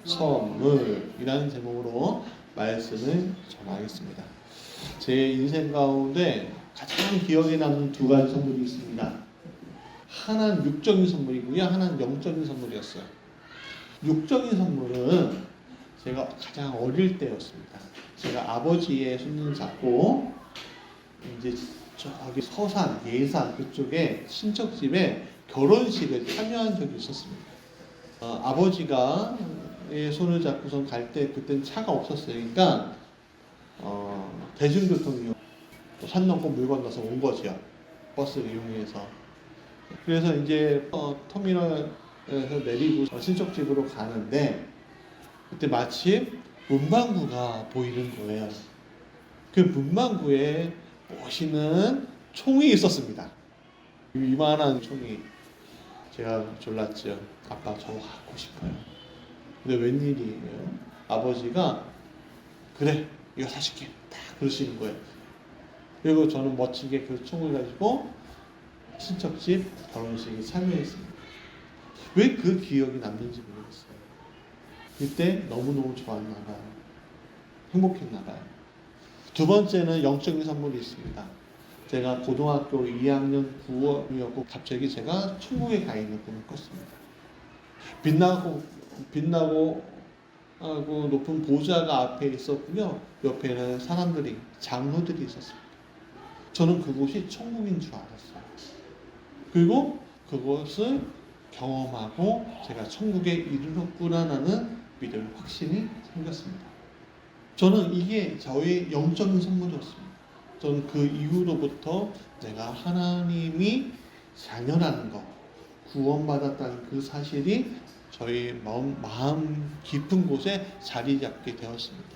선물이라는 제목으로 말씀을 전하겠습니다. 제 인생 가운데 가장 기억에 남는 두 가지 선물이 있습니다. 하나는 육적인 선물이고요, 하나는 영적인 선물이었어요. 육적인 선물은 제가 가장 어릴 때였습니다. 제가 아버지의 손을 잡고 이제 저기 서산, 예산 그쪽에 친척집에 결혼식을 참여한 적이 있었습니다. 아버지가 손을 잡고선 갈 때 그땐 차가 없었어요. 그러니까 대중교통 이용, 산 넘고 물 건너서 온 거죠. 버스를 이용해서. 그래서 이제 터미널에서 내리고 친척집으로 가는데 그때 마침 문방구가 보이는 거예요. 그 문방구에 멋있는 총이 있었습니다. 이만한 총이. 제가 졸랐죠. 아빠 저거 갖고 싶어요. 근데 웬일이에요? 아버지가 그래 이거 사줄게 딱 그러시는 거예요. 그리고 저는 멋지게 그 총을 가지고 친척집 결혼식에 참여했습니다. 왜 그 기억이 남는지 모르겠어요. 그때 너무너무 좋았나 봐요. 행복했나 봐요. 두 번째는 영적인 선물이 있습니다. 제가 고등학교 2학년 9월이었고 갑자기 제가 천국에 가 있는 꿈을 꿨습니다. 빛나고 하고 높은 보좌가 앞에 있었고요. 옆에는 사람들이, 장로들이 있었습니다. 저는 그곳이 천국인 줄 알았어요. 그리고 그것을 경험하고 제가 천국에 이르렀구나라는 믿음의 확신이 생겼습니다. 저는 이게 저의 영적인 선물이었습니다. 저는 그 이후로부터 내가 하나님이 자녀라는 것, 구원받았다는 그 사실이 저희 마음 깊은 곳에 자리 잡게 되었습니다.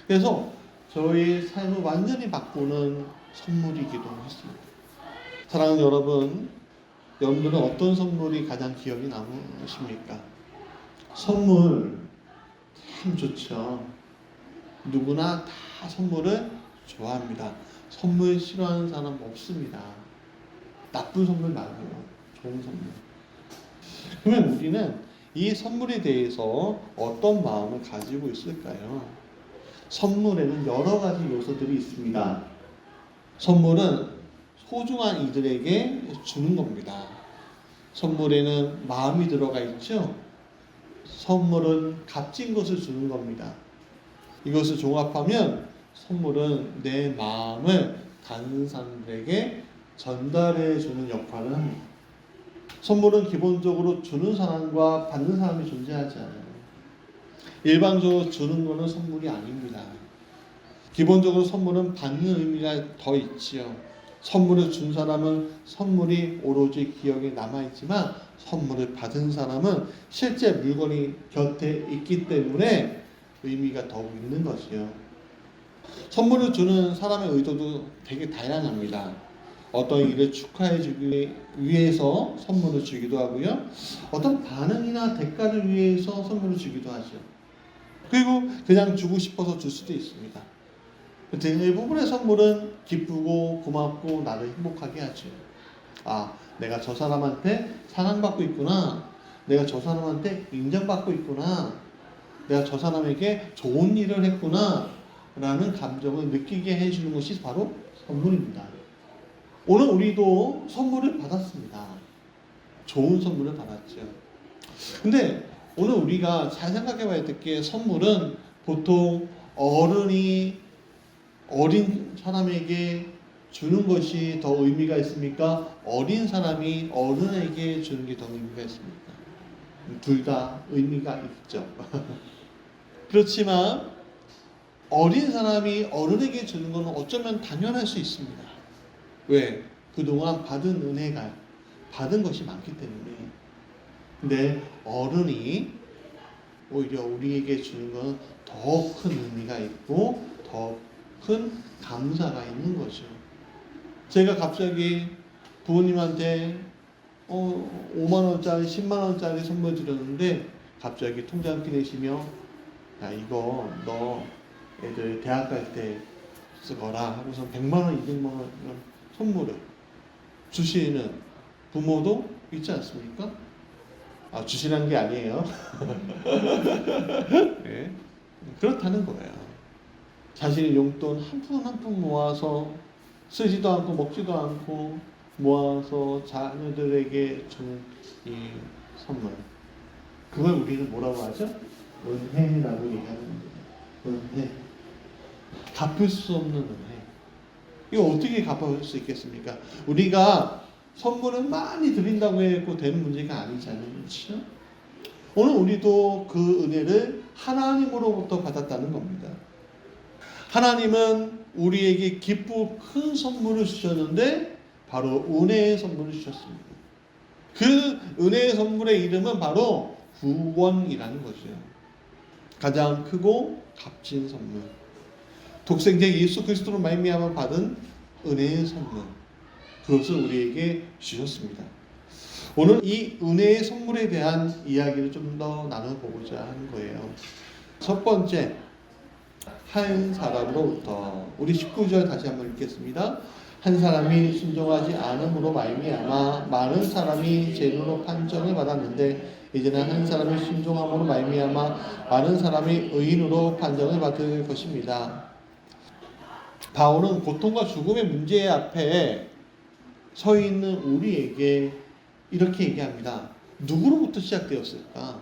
그래서 저의 삶을 완전히 바꾸는 선물이기도 했습니다. 사랑하는 여러분, 여러분들은 어떤 선물이 가장 기억이 남으십니까? 선물 참 좋죠. 누구나 다 선물을 좋아합니다. 선물 싫어하는 사람 없습니다. 나쁜 선물 말고요. 좋은 선물. 그러면 우리는 이 선물에 대해서 어떤 마음을 가지고 있을까요? 선물에는 여러 가지 요소들이 있습니다. 선물은 소중한 이들에게 주는 겁니다. 선물에는 마음이 들어가 있죠? 선물은 값진 것을 주는 겁니다. 이것을 종합하면 선물은 내 마음을 다른 사람들에게 전달해 주는 역할을 합니다. 선물은 기본적으로 주는 사람과 받는 사람이 존재하지 않아요. 일반적으로 주는 것은 선물이 아닙니다. 기본적으로 선물은 받는 의미가 더 있지요. 선물을 준 사람은 선물이 오로지 기억에 남아있지만 선물을 받은 사람은 실제 물건이 곁에 있기 때문에 의미가 더욱 있는 것이요. 선물을 주는 사람의 의도도 되게 다양합니다. 어떤 일을 축하해 주기 위해서 선물을 주기도 하고요. 어떤 반응이나 대가를 위해서 선물을 주기도 하죠. 그리고 그냥 주고 싶어서 줄 수도 있습니다. 대부분의 선물은 기쁘고 고맙고 나를 행복하게 하죠. 아, 내가 저 사람한테 사랑받고 있구나. 내가 저 사람한테 인정받고 있구나. 내가 저 사람에게 좋은 일을 했구나 라는 감정을 느끼게 해주는 것이 바로 선물입니다. 오늘 우리도 선물을 받았습니다. 좋은 선물을 받았죠. 근데 오늘 우리가 잘 생각해 봐야 될 게 선물은 보통 어른이 어린 사람에게 주는 것이 더 의미가 있습니까? 어린 사람이 어른에게 주는 게 더 의미가 있습니까? 둘 다 의미가 있죠. 그렇지만 어린 사람이 어른에게 주는 것은 어쩌면 당연할 수 있습니다. 왜? 그동안 받은 은혜가 받은 것이 많기 때문에. 근데 어른이 오히려 우리에게 주는 것은 더 큰 의미가 있고 더 큰 감사가 있는 거죠. 제가 갑자기 부모님한테 5만 원짜리 10만 원짜리 선물 드렸는데 갑자기 통장 꺼내시며 야 이거 너 애들 대학 갈 때 쓰거라 하고서 100만 원 200만 원 선물을 주시는 부모도 있지 않습니까? 주시라는 게 아니에요. 네. 그렇다는 거예요. 자신의 용돈 한 푼 한 푼 모아서 쓰지도 않고 먹지도 않고 모아서 자녀들에게 주는 이 선물. 그걸 우리는 뭐라고 하죠? 은혜라고 얘기하는 거예요. 은혜. 갚을 수 없는 은혜. 이거 어떻게 갚을 수 있겠습니까? 우리가 선물을 많이 드린다고 해도 되는 문제가 아니잖아요. 그렇죠? 오늘 우리도 그 은혜를 하나님으로부터 받았다는 겁니다. 하나님은 우리에게 기쁘고 큰 선물을 주셨는데 바로 은혜의 선물을 주셨습니다. 그 은혜의 선물의 이름은 바로 구원이라는 것이에요. 가장 크고 값진 선물. 독생자 예수 그리스도로 말미암아 받은 은혜의 선물. 그것을 우리에게 주셨습니다. 오늘 이 은혜의 선물에 대한 이야기를 좀 더 나눠보고자 하는 거예요. 첫 번째, 한 사람으로부터. 우리 19절 다시 한번 읽겠습니다. 한 사람이 순종하지 않음으로 말미암아 많은 사람이 죄인으로 판정을 받았는데 이제는 한 사람이 순종함으로 말미암아 많은 사람이 의인으로 판정을 받을 것입니다. 바울은 고통과 죽음의 문제 앞에 서 있는 우리에게 이렇게 얘기합니다. 누구로부터 시작되었을까?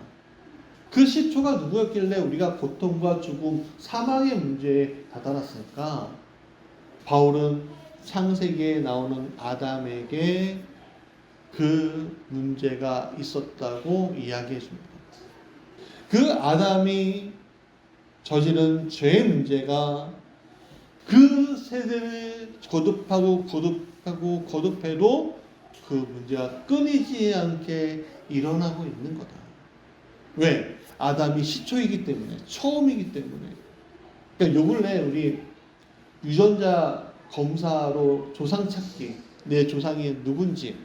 그 시초가 누구였길래 우리가 고통과 죽음, 사망의 문제에 다다랐을까? 바울은 창세기에 나오는 아담에게 그 문제가 있었다고 이야기해 줍니다. 그 아담이 저지른 죄의 문제가 그 세대를 거듭해도 그 문제가 끊이지 않게 일어나고 있는 거다. 왜? 아담이 시초이기 때문에, 처음이기 때문에. 그러니까 요 근래 우리 유전자 검사로 조상 찾기, 내 조상이 누군지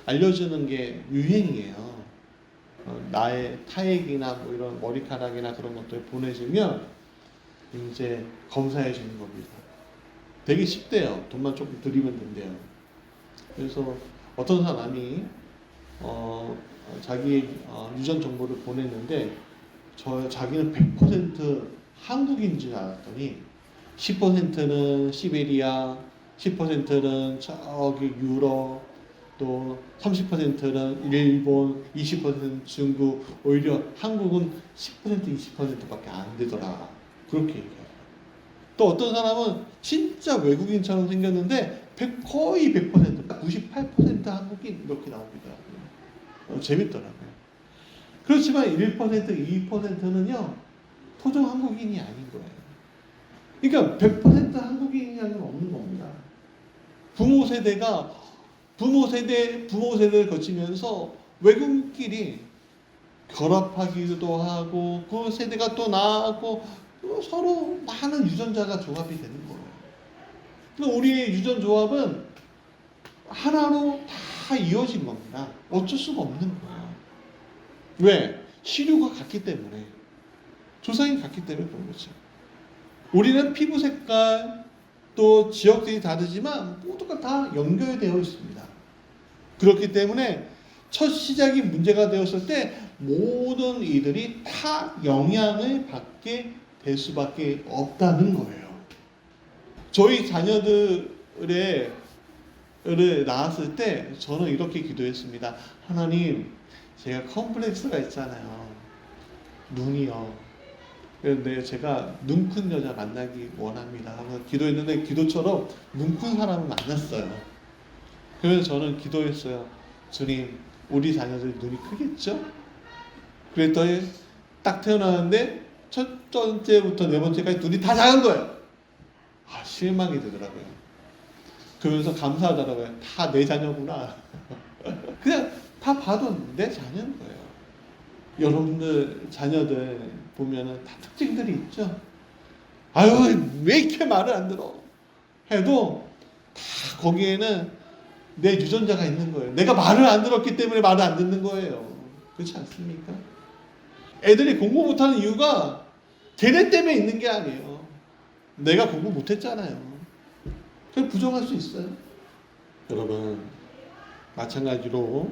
알려주는 게 유행이에요. 나의 타액이나 뭐 이런 머리카락이나 그런 것들 보내주면 이제 검사해 주는 겁니다. 되게 쉽대요. 돈만 조금 들이면 된대요. 그래서 어떤 사람이 자기 유전 정보를 보냈는데 자기는 100% 한국인 줄 알았더니 10%는 시베리아, 10%는 저기 유럽, 또 30%는 일본, 20%는 중국, 오히려 한국은 10%, 20%밖에 안 되더라. 그렇게 얘기해요. 또 어떤 사람은 진짜 외국인처럼 생겼는데 거의 100%, 98% 한국인 이렇게 나옵니다. 재밌더라고요. 그렇지만 1%, 2%는요 토종 한국인이 아닌 거예요. 그러니까 100% 한국인이라는 건 없는 겁니다. 부모 세대를 거치면서 외국인끼리 결합하기도 하고 그 세대가 또 나고 서로 많은 유전자가 조합이 되는 거예요. 그러니까 우리의 유전 조합은 하나로 다 이어진 겁니다. 어쩔 수가 없는 거예요. 왜? 시류가 같기 때문에. 조상이 같기 때문에 그런 거죠. 우리는 피부 색깔 또 지역들이 다르지만 모두가 다 연결되어 있습니다. 그렇기 때문에 첫 시작이 문제가 되었을 때 모든 이들이 다 영향을 받게 될 수밖에 없다는 거예요. 저희 자녀들을 낳았을 때 저는 이렇게 기도했습니다. 하나님, 제가 컴플렉스가 있잖아요. 눈이요. 그런데 제가 눈 큰 여자 만나기 원합니다 하고 기도했는데 기도처럼 눈 큰 사람을 만났어요. 그래서 저는 기도했어요. 주님, 우리 자녀들 눈이 크겠죠? 그랬더니 딱 태어나는데 첫 번째부터 네 번째까지 눈이 다 작은 거예요. 실망이 되더라고요. 그러면서 감사하더라고요. 다 내 자녀구나. 그냥 다 봐도 내 자녀인 거예요. 여러분들 자녀들 보면은 다 특징들이 있죠. 아유, 왜 이렇게 말을 안 들어? 해도 다 거기에는 내 유전자가 있는 거예요. 내가 말을 안 들었기 때문에 말을 안 듣는 거예요. 그렇지 않습니까? 애들이 공부 못하는 이유가 걔네 때문에 있는 게 아니에요. 내가 공부 못했잖아요. 그걸 부정할 수 있어요. 여러분, 마찬가지로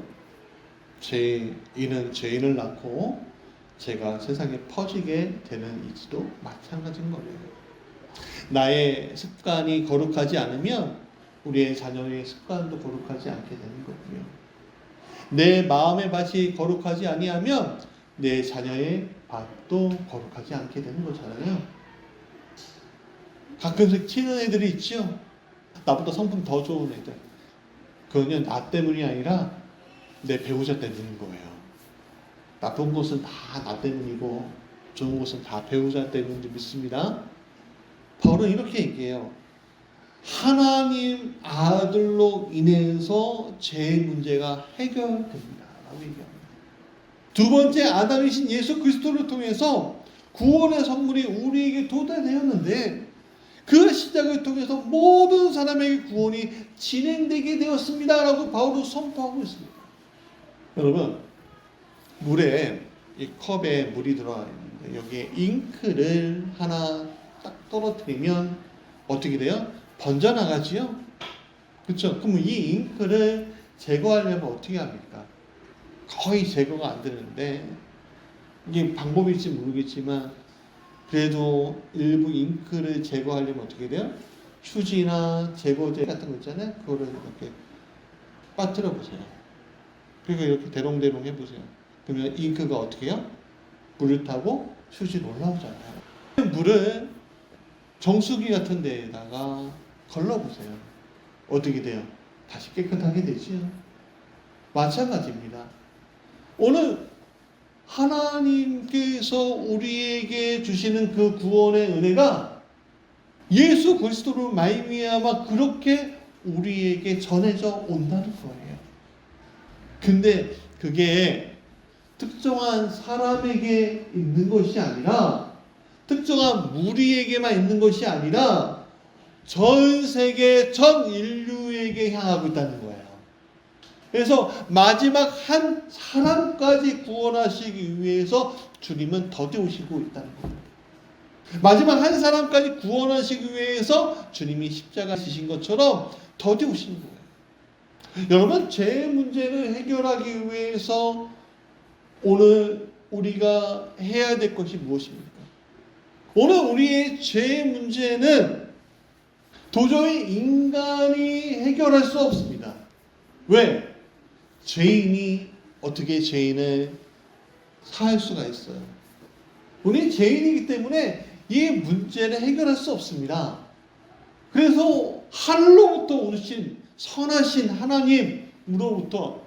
이는 죄인을 낳고 죄가 세상에 퍼지게 되는 이치도 마찬가지인 거예요. 나의 습관이 거룩하지 않으면 우리의 자녀의 습관도 거룩하지 않게 되는 거고요. 내 마음의 밭이 거룩하지 아니하면 내 자녀의 밭도 거룩하지 않게 되는 거잖아요. 가끔씩 튀는 애들이 있죠. 나보다 성품 더 좋은 애들. 그거는 나 때문이 아니라 내 배우자 때문인 거예요. 나쁜 것은 다 나 때문이고 좋은 것은 다 배우자 때문인 줄 믿습니다. 바울은 이렇게 얘기해요. 하나님 아들로 인해서 죄의 문제가 해결됩니다. 라고 얘기합니다. 두 번째 아담이신 예수 그리스도를 통해서 구원의 선물이 우리에게 도달되었는데 그 시작을 통해서 모든 사람에게 구원이 진행되게 되었습니다. 라고 바울은 선포하고 있습니다. 여러분, 물에 이 컵에 물이 들어가 있는데 여기에 잉크를 하나 딱 떨어뜨리면 어떻게 돼요? 번져나가지요? 그렇죠? 그럼 이 잉크를 제거하려면 어떻게 합니까? 거의 제거가 안 되는데 이게 방법일지 모르겠지만 그래도 일부 잉크를 제거하려면 어떻게 돼요? 휴지나 제거제 같은 거 있잖아요. 그거를 이렇게 빠뜨려 보세요. 그리고 이렇게 대롱대롱 해보세요. 그러면 잉크가 어떻게 해요? 물을 타고 휴지로 올라오잖아요. 물을 정수기 같은 데에다가 걸러보세요. 어떻게 돼요? 다시 깨끗하게 되지요. 마찬가지입니다. 오늘 하나님께서 우리에게 주시는 그 구원의 은혜가 예수 그리스도로 말미암아 그렇게 우리에게 전해져 온다는 거예요. 근데 그게 특정한 사람에게 있는 것이 아니라 특정한 무리에게만 있는 것이 아니라 전 세계 전 인류에게 향하고 있다는 거예요. 그래서 마지막 한 사람까지 구원하시기 위해서 주님은 더디오시고 있다는 겁니다. 마지막 한 사람까지 구원하시기 위해서 주님이 십자가 지신 것처럼 더디오신 거예요. 여러분, 죄의 문제를 해결하기 위해서 오늘 우리가 해야 될 것이 무엇입니까? 오늘 우리의 죄의 문제는 도저히 인간이 해결할 수 없습니다. 왜? 죄인이 어떻게 죄인을 사할 수가 있어요? 우리 죄인이기 때문에 이 문제를 해결할 수 없습니다. 그래서 하늘로부터 오신 선하신 하나님으로부터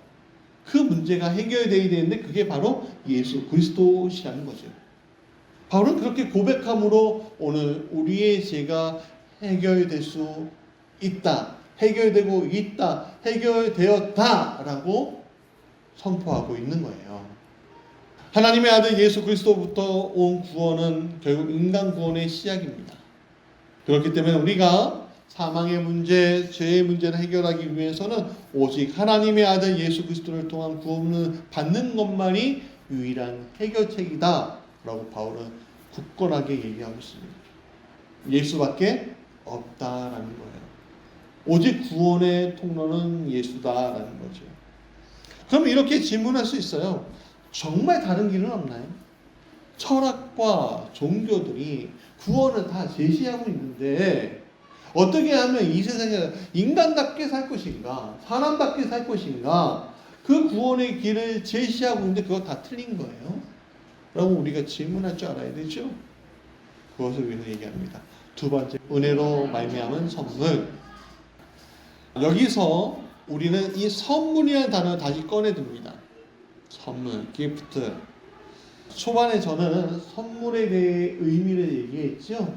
그 문제가 해결되어야 되는데 그게 바로 예수 그리스도시라는 거죠. 바울은 그렇게 고백함으로 오늘 우리의 죄가 해결될 수 있다, 해결되고 있다, 해결되었다라고 선포하고 있는 거예요. 하나님의 아들 예수 그리스도부터 온 구원은 결국 인간 구원의 시작입니다. 그렇기 때문에 우리가 사망의 문제, 죄의 문제를 해결하기 위해서는 오직 하나님의 아들 예수 그리스도를 통한 구원을 받는 것만이 유일한 해결책이다 라고 바울은 굳건하게 얘기하고 있습니다. 예수밖에 없다라는 거예요. 오직 구원의 통로는 예수다라는 거죠. 그럼 이렇게 질문할 수 있어요. 정말 다른 길은 없나요? 철학과 종교들이 구원을 다 제시하고 있는데 어떻게 하면 이 세상에 인간답게 살 것인가, 사람답게 살 것인가, 그 구원의 길을 제시하고 있는데 그거 다 틀린 거예요? 라고 우리가 질문할 줄 알아야 되죠. 그것을 위해서 얘기합니다. 두 번째, 은혜로 말미암은 선물. 여기서 우리는 이 선물이라는 단어를 다시 꺼내듭니다. 선물, 기프트. 초반에 저는 선물에 대해 의미를 얘기했죠.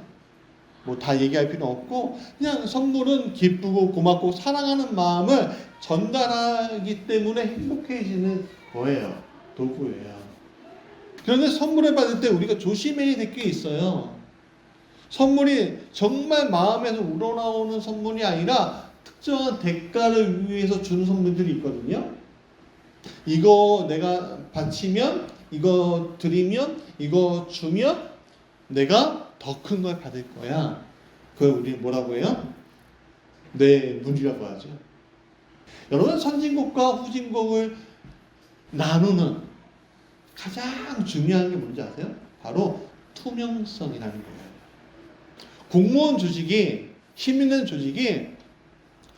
뭐 다 얘기할 필요 없고 그냥 선물은 기쁘고 고맙고 사랑하는 마음을 전달하기 때문에 행복해지는 거예요. 도구예요. 그런데 선물을 받을 때 우리가 조심해야 될 게 있어요. 선물이 정말 마음에서 우러나오는 선물이 아니라 특정한 대가를 위해서 주는 선물들이 있거든요. 이거 내가 바치면, 이거 드리면, 이거 주면 내가 더 큰 걸 받을 거야. 그걸 우리 뭐라고 해요? 뇌물이라고 하죠. 여러분, 선진국과 후진국을 나누는 가장 중요한 게 뭔지 아세요? 바로 투명성이라는 거예요. 공무원 조직이, 힘 있는 조직이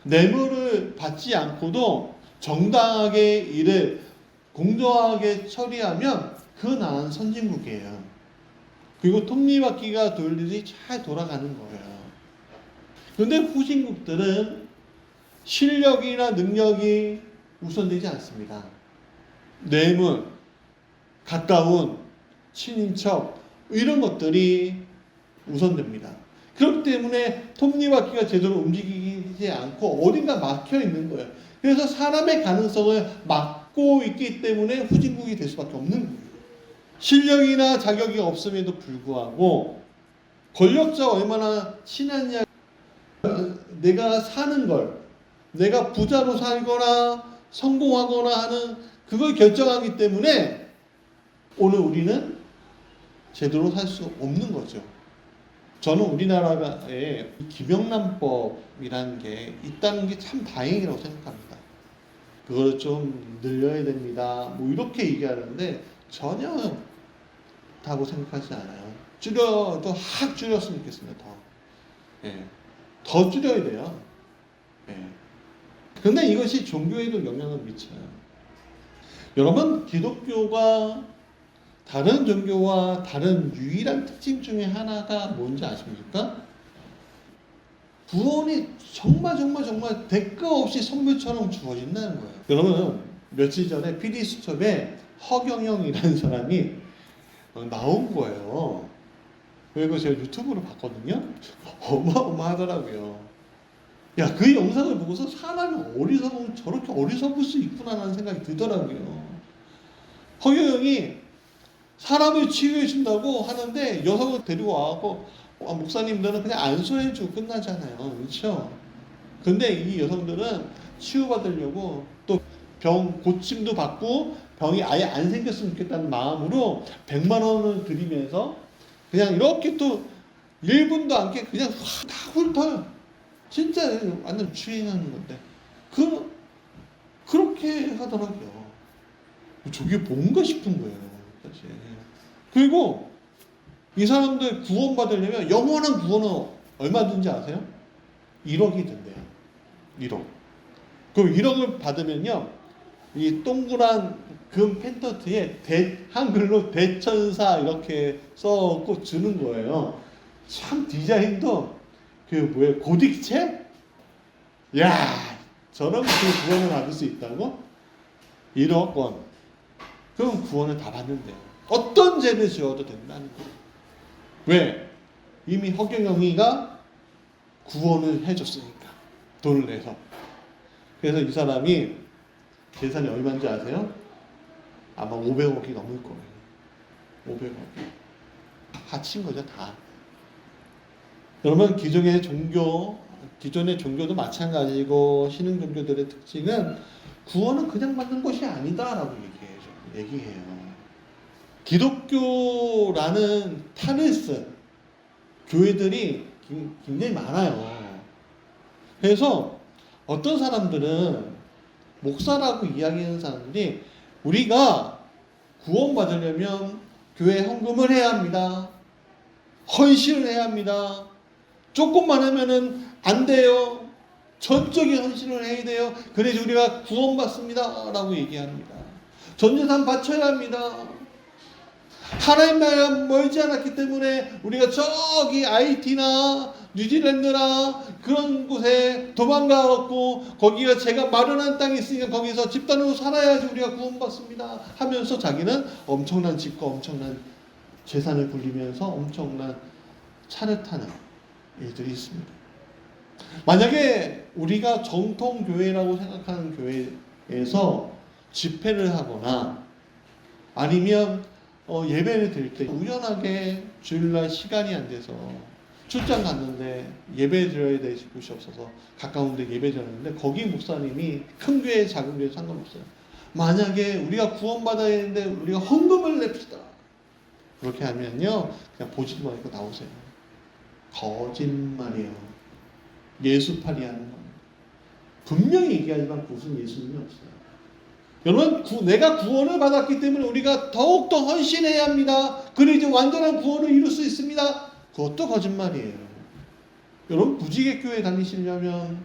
뇌물을 받지 않고도 정당하게 일을 공정하게 처리하면 그 나라는 선진국이에요. 그리고 톱니바퀴가 돌리듯이 잘 돌아가는 거예요. 그런데 후진국들은 실력이나 능력이 우선되지 않습니다. 뇌물, 가까운 친인척 이런 것들이 우선됩니다. 그렇기 때문에 톱니바퀴가 제대로 움직이지 않고 어딘가 막혀 있는 거예요. 그래서 사람의 가능성을 막고 있기 때문에 후진국이 될 수밖에 없는 거예요. 실력이나 자격이 없음에도 불구하고 권력자가 얼마나 친하냐, 내가 사는 걸, 내가 부자로 살거나 성공하거나 하는 그걸 결정하기 때문에 오늘 우리는 제대로 살 수 없는 거죠. 저는 우리나라에 김영란법이라는 게 있다는 게 참 다행이라고 생각합니다. 그걸 좀 늘려야 됩니다. 뭐 이렇게 얘기하는데 전혀 다고 생각하지 않아요. 줄여도 확 줄였으면 좋겠습니다. 더 줄여야 돼요. 근데 이것이 종교에도 영향을 미쳐요. 여러분, 기독교가 다른 종교와 다른 유일한 특징 중에 하나가 뭔지 아십니까? 구원이 정말 대가 없이 선물처럼 주어진다는 거예요. 여러분, 며칠 전에 PD수첩에 허경영이라는 사람이 나온 거예요. 그리고 제가 유튜브로 봤거든요. 어마어마하더라고요. 야, 그 영상을 보고서 사람이 어리석으면 저렇게 어리석을 수 있구나라는 생각이 들더라고요. 허경영이 사람을 치유해 준다고 하는데 여성을 데리고 와갖고 목사님들은 그냥 안수해주고 끝나잖아요. 그렇죠? 근데 이 여성들은 치유받으려고 또 병 고침도 받고 병이 아예 안 생겼으면 좋겠다는 마음으로 100만 원을 드리면서 그냥 이렇게 또 1분도 않게 그냥 다 훑어요. 진짜 완전 추행하는 건데 그렇게 하더라고요. 저게 뭔가 싶은 거예요. 사실. 그리고 이 사람들 구원받으려면 영원한 구원은 얼마 든지 아세요? 1억이 든대요. 1억. 그럼 1억을 받으면요, 이 동그란 금 펜던트에 한글로 대천사 이렇게 써갖고 주는 거예요. 참 디자인도 고딕체? 야, 저런 그 구원을 받을 수 있다고? 1억 원. 그럼 구원을 다 받는데요. 어떤 죄를 지어도 된다는 거예요. 왜? 이미 허경영이가 구원을 해줬으니까. 돈을 내서. 그래서 이 사람이 재산이 얼마인지 아세요? 아마 500억이 넘을 거예요. 500억이. 합친 거죠, 다. 여러분, 기존의 종교도 마찬가지고, 신흥 종교들의 특징은 구원은 그냥 받는 것이 아니다라고 얘기해요. 기독교라는 탄을 쓴 교회들이 굉장히 많아요. 그래서 어떤 사람들은 목사라고 이야기하는 사람들이 우리가 구원받으려면 교회에 헌금을 해야 합니다. 헌신을 해야 합니다. 조금만 하면은 안 돼요. 전적인 헌신을 해야 돼요. 그래야지 우리가 구원받습니다. 라고 얘기합니다. 전재산 바쳐야 합니다. 하나님 나라가 멀지 않았기 때문에 우리가 저기 IT나 뉴질랜드나 그런 곳에 도망가갖고 거기가 제가 마련한 땅이 있으니까 거기서 집단으로 살아야지 우리가 구원받습니다 하면서 자기는 엄청난 집과 엄청난 재산을 굴리면서 엄청난 차를 타는 일들이 있습니다. 만약에 우리가 정통교회라고 생각하는 교회에서 집회를 하거나 아니면 예배를 드릴 때 우연하게 주일날 시간이 안 돼서 출장 갔는데 예배 드려야 될 곳이 없어서 가까운 데 예배 드렸는데 거기 목사님이 큰 교회 작은 교회 상관없어요. 만약에 우리가 구원받아야 되는데 우리가 헌금을 냅시다. 그렇게 하면요 그냥 보지도 말고 나오세요. 거짓말이에요. 예수팔이 하는 겁니다. 분명히 얘기하지만 무슨 예수님이 없어요. 여러분, 내가 구원을 받았기 때문에 우리가 더욱더 헌신해야 합니다. 그래야지 완전한 구원을 이룰 수 있습니다. 그것도 거짓말이에요. 여러분, 무지개교회 다니시려면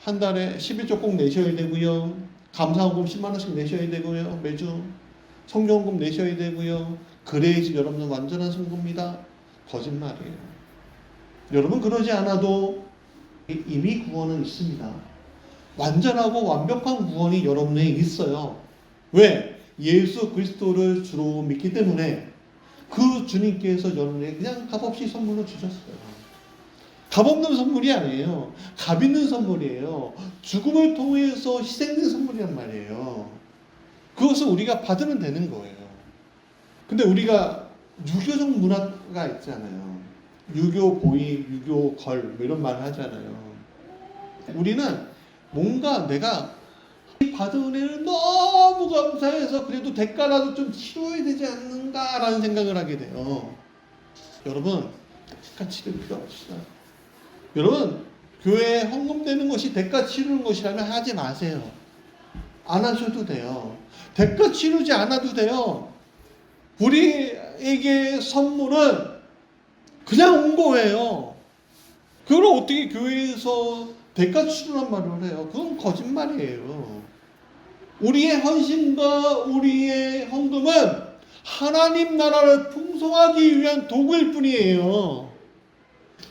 한 달에 11조 꼭 내셔야 되고요. 감사원금 10만 원씩 내셔야 되고요. 매주 성경금 내셔야 되고요. 그래야지 여러분은 완전한 성도입니다. 거짓말이에요. 여러분, 그러지 않아도 이미 구원은 있습니다. 완전하고 완벽한 구원이 여러분에 있어요. 왜? 예수 그리스도를 주로 믿기 때문에 그 주님께서 여러분에게 그냥 값없이 선물로 주셨어요. 값없는 선물이 아니에요. 값 있는 선물이에요. 죽음을 통해서 희생된 선물이란 말이에요. 그것을 우리가 받으면 되는 거예요. 근데 우리가 유교적 문화가 있잖아요. 유교 보이, 유교 걸 이런 말을 하잖아요. 우리는 뭔가 내가 받은 은혜를 너무 감사해서 그래도 대가라도 좀 치러야 되지 않는가라는 생각을 하게 돼요. 여러분, 대가 치를 필요 없어요. 여러분, 교회에 헌금되는 것이 대가 치르는 것이라면 하지 마세요. 안 하셔도 돼요. 대가 치르지 않아도 돼요. 우리에게 선물은 그냥 온 거예요. 그걸 어떻게 교회에서 대가 치르란 말을 해요? 그건 거짓말이에요. 우리의 헌신과 우리의 헌금은 하나님 나라를 풍성하기 위한 도구일 뿐이에요.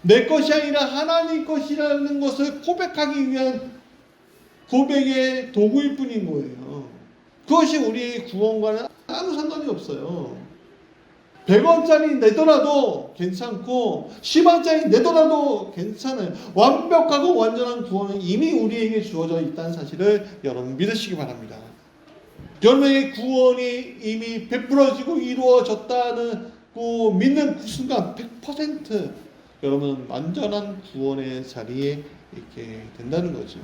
내 것이 아니라 하나님 것이라는 것을 고백하기 위한 고백의 도구일 뿐인 거예요. 그것이 우리의 구원과는 아무 상관이 없어요. 100원짜리 내더라도 괜찮고 10원짜리 내더라도 괜찮아요. 완벽하고 완전한 구원은 이미 우리에게 주어져 있다는 사실을 여러분 믿으시기 바랍니다. 여러분의 구원이 이미 베풀어지고 이루어졌다는 믿는 그 순간 100% 여러분은 완전한 구원의 자리에 있게 된다는 거죠.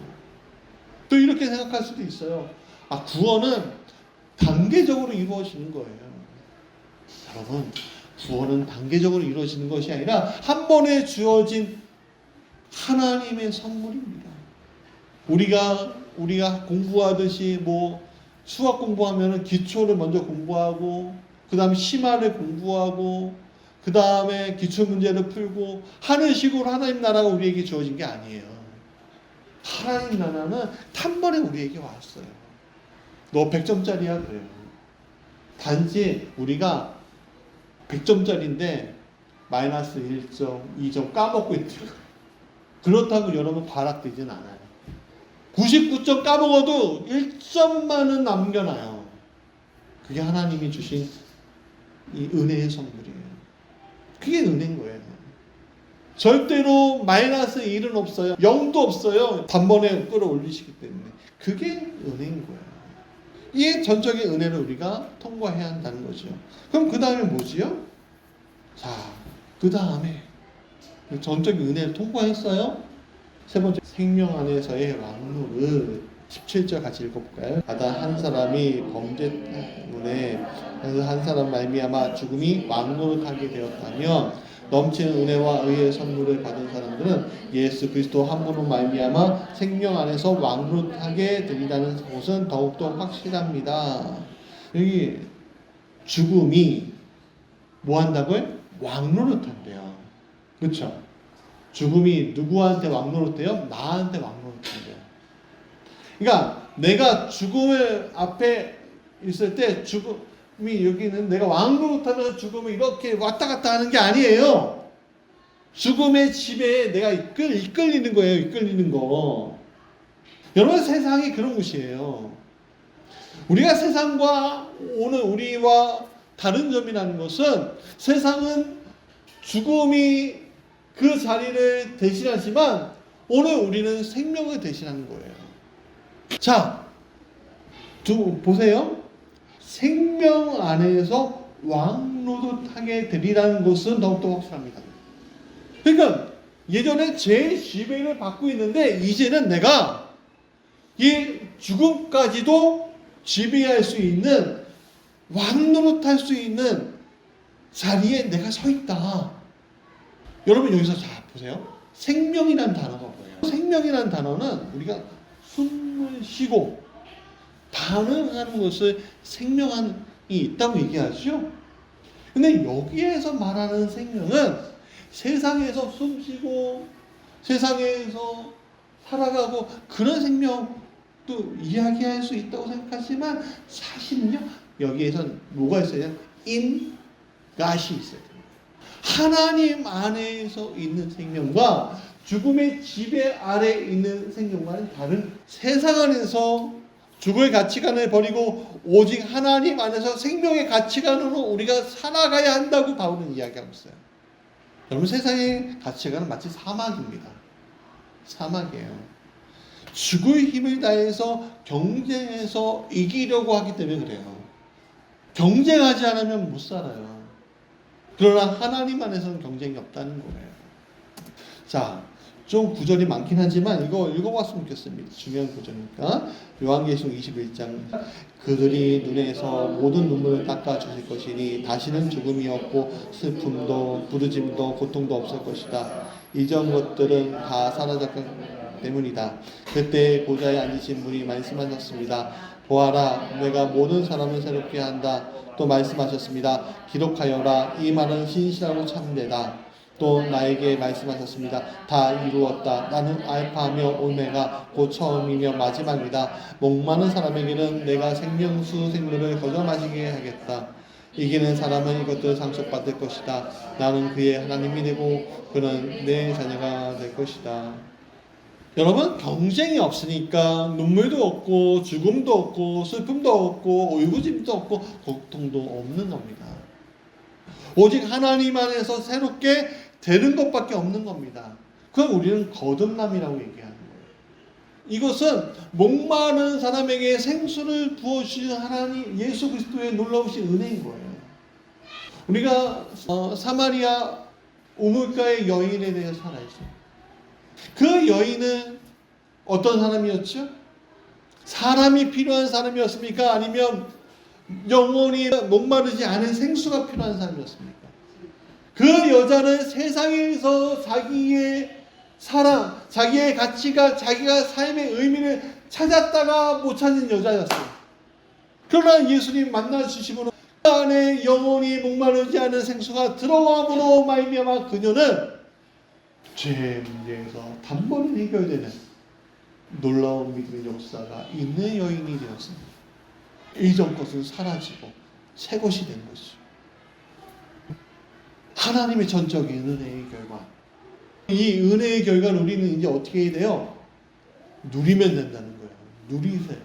또 이렇게 생각할 수도 있어요. 구원은 단계적으로 이루어지는 거예요. 여러분, 구원은 단계적으로 이루어지는 것이 아니라 한 번에 주어진 하나님의 선물입니다. 우리가 공부하듯이 수학 공부하면은 기초를 먼저 공부하고 그 다음에 심화를 공부하고 그 다음에 기출 문제를 풀고 하는 식으로 하나님 나라가 우리에게 주어진 게 아니에요. 하나님 나라는 단번에 우리에게 왔어요. 너 100점짜리야 그래요. 단지 우리가 100점짜리인데 마이너스 1점, 2점 까먹고 있는 거예요. 그렇다고 여러분 과락되진 않아요. 99점 까먹어도 1점만은 남겨놔요. 그게 하나님이 주신 이 은혜의 선물이에요. 그게 은혜인 거예요. 절대로 마이너스 1은 없어요. 0도 없어요. 단번에 끌어올리시기 때문에. 그게 은혜인 거예요. 이 전적인 은혜를 우리가 통과해야 한다는 거죠. 그럼 그 다음에 뭐지요? 자, 그 다음에 전적인 은혜를 통과했어요. 세 번째, 생명 안에서의 왕노릇. 17절 같이 읽어볼까요? 아다 한 사람이 범죄 때문에 한 사람 말미암아 죽음이 왕노릇하게 되었다면 넘치는 은혜와 의의 선물을 받은 사람들은 예수 그리스도 한 분으로 말미암아 생명 안에서 왕노릇하게 되리라는 것은 더욱더 확실합니다. 여기 죽음이 뭐 한다고요? 왕노릇한대요. 그렇죠? 죽음이 누구한테 왕노릇해요? 나한테 왕노릇한대요. 그러니까 내가 죽음을 앞에 있을 때 죽음이 여기는 내가 왕노릇하면서 죽음을 이렇게 왔다 갔다 하는 게 아니에요. 죽음의 지배에 내가 이끌리는 거예요. 이끌리는 거. 여러분, 세상이 그런 곳이에요. 우리가 세상과 오늘 우리와 다른 점이라는 것은 세상은 죽음이 그 자리를 대신하지만 오늘 우리는 생명을 대신하는 거예요. 자, 보세요. 생명 안에서 왕노릇하게 되리라는 것은 더욱더 확실합니다. 그러니까 예전에 제 지배를 받고 있는데 이제는 내가 이 죽음까지도 지배할 수 있는 왕노릇할 수 있는 자리에 내가 서 있다. 여러분 여기서 자 보세요. 생명이라는 단어가 뭐예요? 생명이라는 단어는 우리가 숨을 쉬고 반응하는 것을 생명이 있다고 얘기하죠. 근데 여기에서 말하는 생명은 세상에서 숨쉬고 세상에서 살아가고 그런 생명도 이야기할 수 있다고 생각하지만 사실은요, 여기에선 뭐가 있어요? 인갓이 있어요. 하나님 안에서 있는 생명과 죽음의 지배 아래 있는 생명과는 다른, 세상 안에서 죽을 가치관을 버리고 오직 하나님 안에서 생명의 가치관으로 우리가 살아가야 한다고 바울은 이야기하고 있어요. 여러분, 세상의 가치관은 마치 사막입니다. 사막이에요. 죽을 힘을 다해서 경쟁해서 이기려고 하기 때문에 그래요. 경쟁하지 않으면 못 살아요. 그러나 하나님 안에서는 경쟁이 없다는 거예요. 자, 좀 구절이 많긴 하지만 이거 읽어봤으면 좋겠습니다. 중요한 구절이니까. 요한계시록 21장. 그들이 눈에서 모든 눈물을 닦아 주실 것이니 다시는 죽음이 없고 슬픔도 부르짐도 고통도 없을 것이다. 이전 것들은 다 사라졌기 때문이다. 그때 보좌에 앉으신 분이 말씀하셨습니다. 보아라, 내가 모든 사람을 새롭게 한다. 또 말씀하셨습니다. 기록하여라. 이 말은 신실하고 참되다. 또 나에게 말씀하셨습니다. 다 이루었다. 나는 알파며 오메가 곧 처음이며 마지막이다. 목마른 사람에게는 내가 생명수 생물을 거저 마시게 하겠다. 이기는 사람은 이것들을 상속받을 것이다. 나는 그의 하나님이 되고 그는 내 자녀가 될 것이다. 여러분, 경쟁이 없으니까 눈물도 없고 죽음도 없고 슬픔도 없고 울부짖음도 없고 고통도 없는 겁니다. 오직 하나님 안에서 새롭게 되는 것밖에 없는 겁니다. 그럼 우리는 거듭남이라고 얘기하는 거예요. 이것은 목마른 사람에게 생수를 부어주신 하나님 예수 그리스도의 놀라우신 은혜인 거예요. 우리가 사마리아 우물가의 여인에 대해서 잘 알죠. 그 여인은 어떤 사람이었죠? 사람이 필요한 사람이었습니까? 아니면 영원히 목마르지 않은 생수가 필요한 사람이었습니까? 그 여자는 세상에서 자기의 사랑, 자기의 가치가, 자기가 삶의 의미를 찾았다가 못 찾은 여자였어요. 그러나 예수님 만나주시고는 그 안에 영원히 목마르지 않은 생수가 들어감으로 말미암아 그녀는 죄 문제에서 단번에 해결되는 놀라운 믿음의 역사가 있는 여인이 되었습니다. 이전 것은 사라지고 새 것이 된 것이죠. 하나님의 전적인 은혜의 결과. 이 은혜의 결과를 우리는 이제 어떻게 해야 돼요? 누리면 된다는 거예요. 누리세요.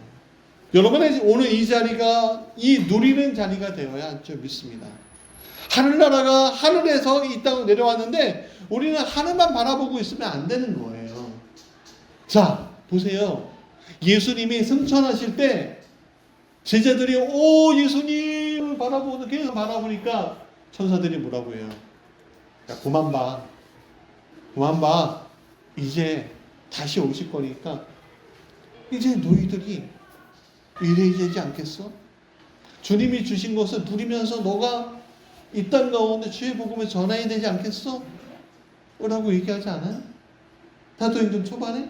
여러분의 오늘 이 자리가 이 누리는 자리가 되어야 한줄 믿습니다. 하늘나라가 하늘에서 이 땅으로 내려왔는데 우리는 하늘만 바라보고 있으면 안 되는 거예요. 자, 보세요. 예수님이 승천하실 때 제자들이 예수님을 바라보고 계속 바라보니까 천사들이 뭐라고 해요? 야, 그만 봐. 그만 봐. 이제 다시 오실 거니까 이제 너희들이 일해야 되지 않겠어? 주님이 주신 것을 누리면서 너가 이 땅 가운데 주의 복음을 전해야 되지 않겠어? 라고 얘기하지 않아요? 사도행전 초반에?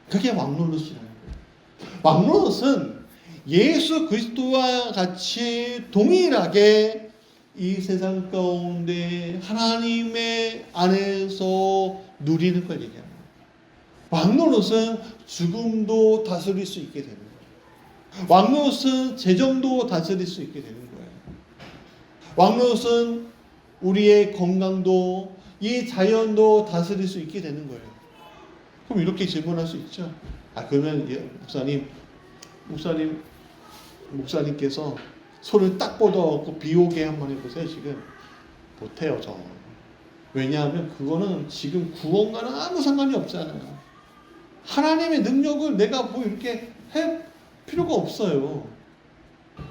그게 왕노릇이라는 거예요. 왕노릇은 예수 그리스도와 같이 동일하게 이 세상 가운데 하나님의 안에서 누리는 걸 얘기합니다. 왕노릇은 죽음도 다스릴 수 있게 되는 거예요. 왕노릇은 재정도 다스릴 수 있게 되는 거예요. 왕노릇은 우리의 건강도 이 자연도 다스릴 수 있게 되는 거예요. 그럼 이렇게 질문할 수 있죠. 그러면 목사님께서 손을 딱 뻗어갖고 비 오게 한번 해보세요. 지금 못해요, 저. 왜냐하면 그거는 지금 구원과는 아무 상관이 없잖아요. 하나님의 능력을 내가 뭐 이렇게 할 필요가 없어요.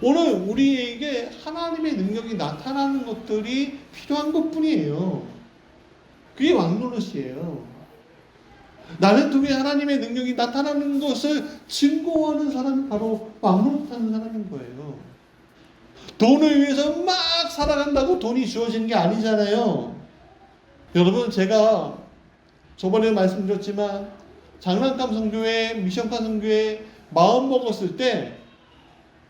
오늘 우리에게 하나님의 능력이 나타나는 것들이 필요한 것뿐이에요. 그게 왕노릇이에요. 나를 통해 하나님의 능력이 나타나는 것을 증거하는 사람이 바로 왕노릇하는 사람인 거예요. 돈을 위해서 막 살아간다고 돈이 주어지는 게 아니잖아요. 여러분, 제가 저번에 말씀드렸지만 장난감 선교회, 미션카 선교회 마음 먹었을 때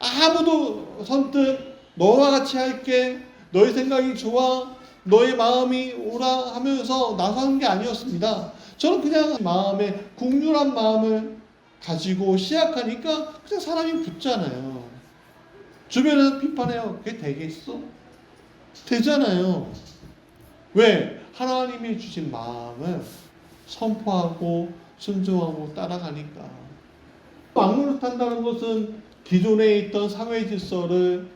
아무도 선뜻 너와 같이 할게, 너의 생각이 좋아, 너의 마음이 오라 하면서 나서는 게 아니었습니다. 저는 그냥 마음에 국률한 마음을 가지고 시작하니까 그냥 사람이 붙잖아요. 주변에서 비판해요. 그게 되겠어? 되잖아요. 왜? 하나님이 주신 마음을 선포하고 순종하고 따라가니까. 막노릇한다는 것은 기존에 있던 사회 질서를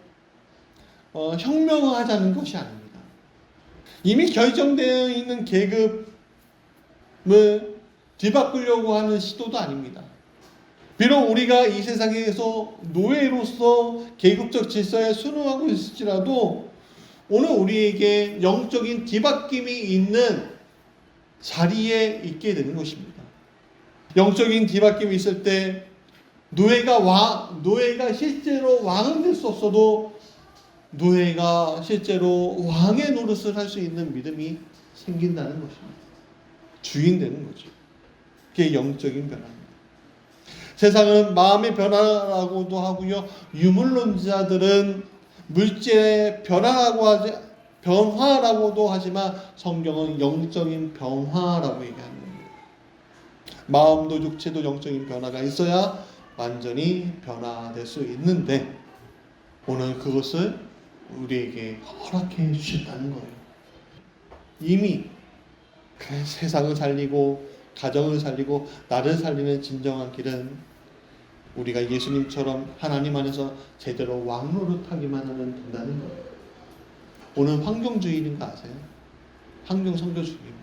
혁명화하자는 것이 아닙니다. 이미 결정되어 있는 계급을 뒤바꾸려고 하는 시도도 아닙니다. 비록 우리가 이 세상에서 노예로서 계급적 질서에 순응하고 있을지라도 오늘 우리에게 영적인 뒤바뀜이 있는 자리에 있게 되는 것입니다. 영적인 뒤바뀜이 있을 때 노예가 실제로 왕은 될 수 없어도 노예가 실제로 왕의 노릇을 할 수 있는 믿음이 생긴다는 것입니다. 주인 되는 거죠. 그게 영적인 변화입니다. 세상은 마음의 변화라고도 하고요. 유물론자들은 물질의 변화라고도 하지만 성경은 영적인 변화라고 얘기하는 겁니다. 마음도 육체도 영적인 변화가 있어야 완전히 변화될 수 있는데 오늘 그것을 우리에게 허락해 주셨다는 거예요. 이미 세상을 살리고 가정을 살리고 나를 살리는 진정한 길은 우리가 예수님처럼 하나님 안에서 제대로 왕노릇하기만 하면 된다는 거예요. 오늘 환경주의인 거 아세요? 환경 선교주의입니다.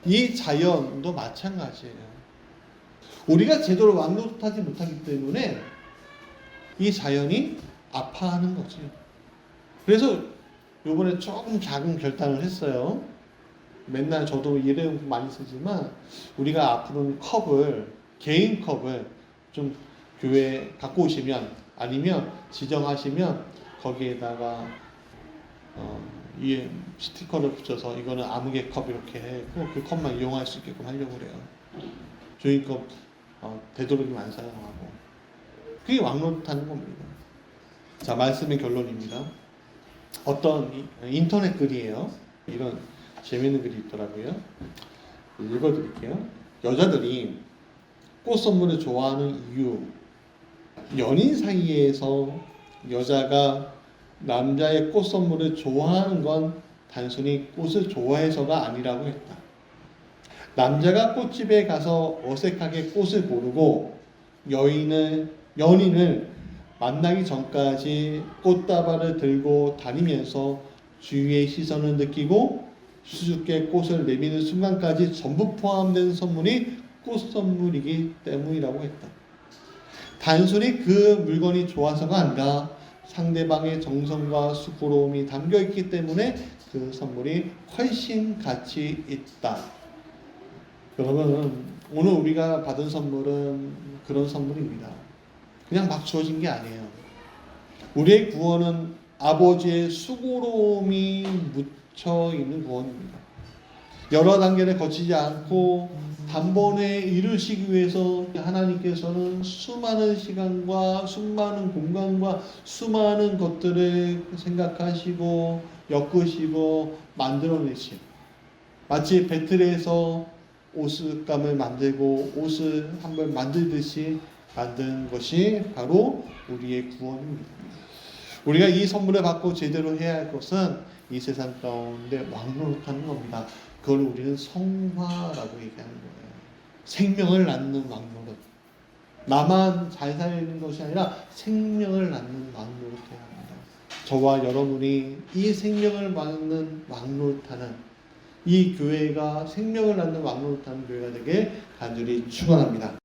이 자연도 마찬가지예요. 우리가 제대로 왕노릇하지 못하기 때문에 이 자연이 아파하는 거죠. 그래서 이번에 조금 작은 결단을 했어요. 맨날 저도 일회용품 많이 쓰지만 우리가 앞으로는 개인 컵을 좀 교회에 갖고 오시면 아니면 지정하시면 거기에다가 이 스티커를 붙여서 이거는 아무개 컵 이렇게 해고 그 컵만 이용할 수 있게끔 하려고 그래요. 종이컵 되도록이면 안 사용하고 그게 왕노릇하는 겁니다. 자, 말씀의 결론입니다. 어떤 인터넷 글이에요. 이런 재미있는 글이 있더라고요. 읽어드릴게요. 여자들이 꽃 선물을 좋아하는 이유. 연인 사이에서 여자가 남자의 꽃 선물을 좋아하는 건 단순히 꽃을 좋아해서가 아니라고 했다. 남자가 꽃집에 가서 어색하게 꽃을 고르고 연인을 만나기 전까지 꽃다발을 들고 다니면서 주위의 시선을 느끼고 수줍게 꽃을 내미는 순간까지 전부 포함된 선물이 꽃 선물이기 때문이라고 했다. 단순히 그 물건이 좋아서가 아니라 상대방의 정성과 수고로움이 담겨있기 때문에 그 선물이 훨씬 가치 있다. 여러분, 오늘 우리가 받은 선물은 그런 선물입니다. 그냥 막 주어진 게 아니에요. 우리의 구원은 아버지의 수고로움이 묻혀 있는 구원입니다. 여러 단계를 거치지 않고 단번에 이루시기 위해서 하나님께서는 수많은 시간과 수많은 공간과 수많은 것들을 생각하시고 엮으시고 만들어내신 마치 배틀에서 옷감을 만들고 옷을 한 벌 만들듯이 만든 것이 바로 우리의 구원입니다. 우리가 이 선물을 받고 제대로 해야 할 것은 이 세상 가운데 왕노릇하는 겁니다. 그걸 우리는 성화라고 얘기하는 거예요. 생명을 낳는 왕노릇. 나만 잘 살리는 것이 아니라 생명을 낳는 왕노릇해야 합니다. 저와 여러분이 이 생명을 낳는 왕노릇하는 이 교회가 생명을 낳는 왕노릇하는 교회가 되게 간절히 축원합니다.